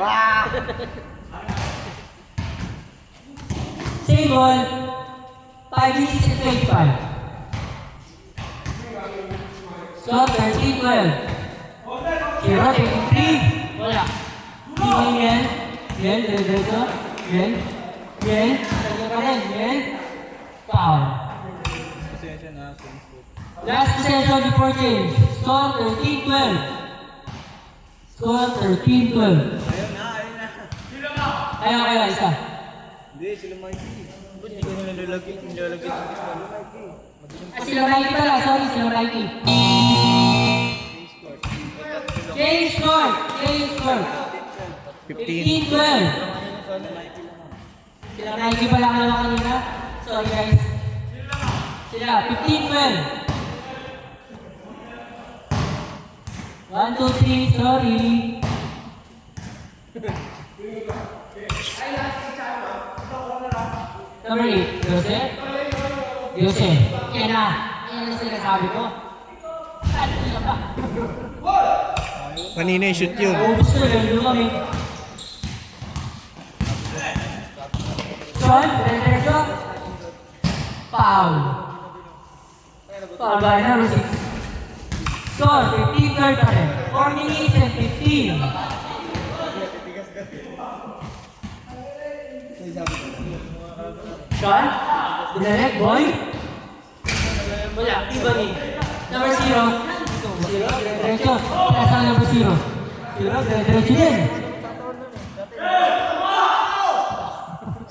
Wah! Same ball. 5 minutes and 25. Score 13-12. Zero, 23. Wala. Yan. Yan, diretso. Yan. Yan. Diretso pa rin. Yan. Foul. Last possession before change. Score 13-12. Score 13-12. Ayaw, isa. Hindi, sila Mikey. Ba't hindi ko na nilalagay sila Mikey? Sila Mikey pala. Sorry, sila Mikey. Change score. 15-12. Sila Mikey pala ka naman kanina. Sorry guys. Sila, 15-12. 1, 2, 3, sorry. Number 8, Jose. Yan na sinasabi ko. Ano sila ba? Kanina yung shoot yun. Ubus ko yun kami. John, diretso. Foul. Foul by number 6. Score, 15-12 pa rin. 4 minutes and 15. Sean, dinalek, boy. Wala, Ibani. Number 0. Diretso. Nasa number 0. Diretso din.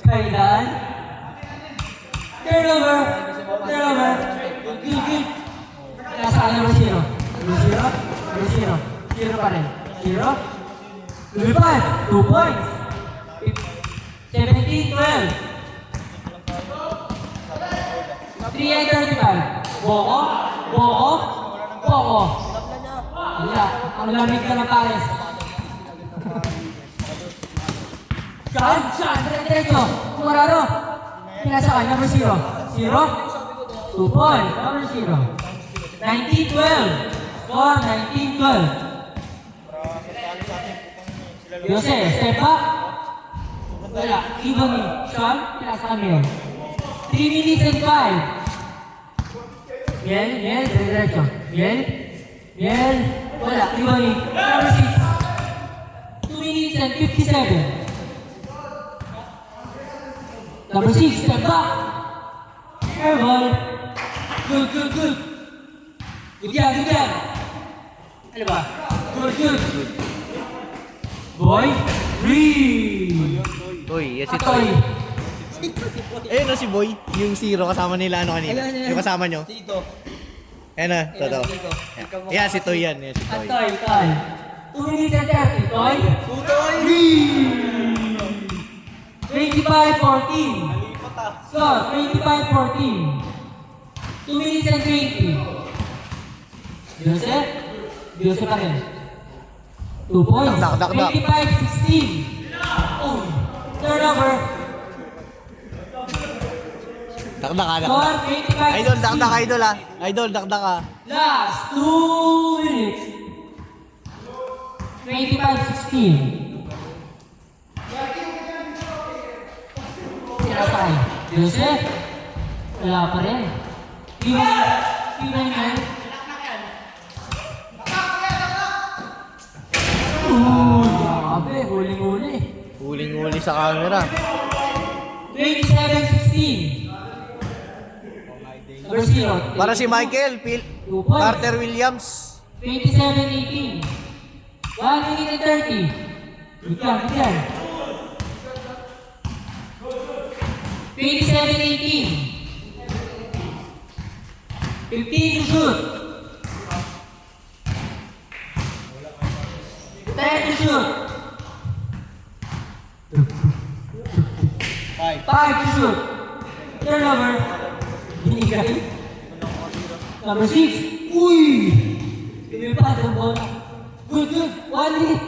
Kailan? Turnover. Good. Nasa number 0. Number 0. 0 pa rin. 0. Lumipad. 2 points. 17-12. 3 and 35. Boko. Wala. Ang lamig ka ng pares. Sean. Diretso. Kumararo. Pinasakay. Number 0. 2 points. Number 0. 19-12. Score 19-12. Jose, step back. Wala. Ibani. Sean. Pinasakay mo yun. 3 minutes and 5. Miel, diretso. Miel. Wala. Ibani. Number 6. 2 minutes and 57. Number 6, step back. Air ball. Good. Good yan. Ano ba? Good. Boy. 3. Uy, yes si Atoy. Toy. Ayun na si Boy. Yung 0 kasama nila kanina. Ayan. Yung kasama nyo. Tito. Ayan na, totoo. Yan si Toy yan. Yan si Toy. Atoy. 2 minutes and 30. Toy. Tutoy! 25-14. Score, 25-14. 2 minutes and 20. Jose pa rin. 2 points. Dak. 25-16. Oh, turnover. Dakdak. Score, 25-16. Idol, dakdak idol ah. Idol, dakdak ah. Last 2 minutes. 25-16. Sinasakay. Jose? Wala pa rin. Iwan yan. Grabe. Huling-huli. Huling-huli sa camera. 27-16. Number 0. Para si Michael, 2 points. Carter Williams. 27-18. 1 minute and 30. Bigyan. 27-18. 15 to shoot. 10 to shoot. 5 to shoot. Turnover. Binigay. Number 6. Uy! Pinipad ang bola. Good. 1 minute.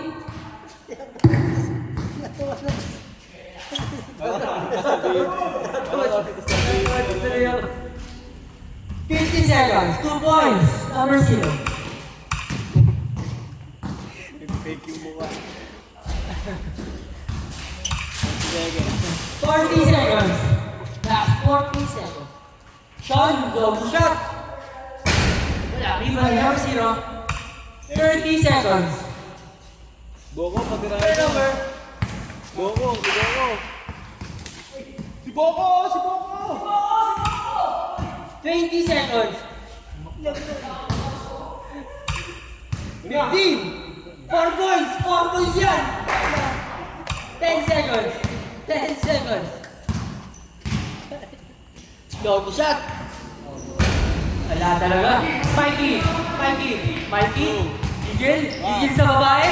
50 seconds. 2 points. Number 0. Fake yung mukha. 40 seconds. Last 40 seconds. Sean, go shot. Wala, rebound number 0. 30 seconds. Boko, patirahin mo. Turnover. Boko, si Boko. Si Boko, si Boko. 20 seconds. 15. 4 points. 4 points yan. 10 seconds. 10 seconds. Go shot. Wala talaga. Mikey. Mikey. Mikey. Gigil. Gigil sa babae.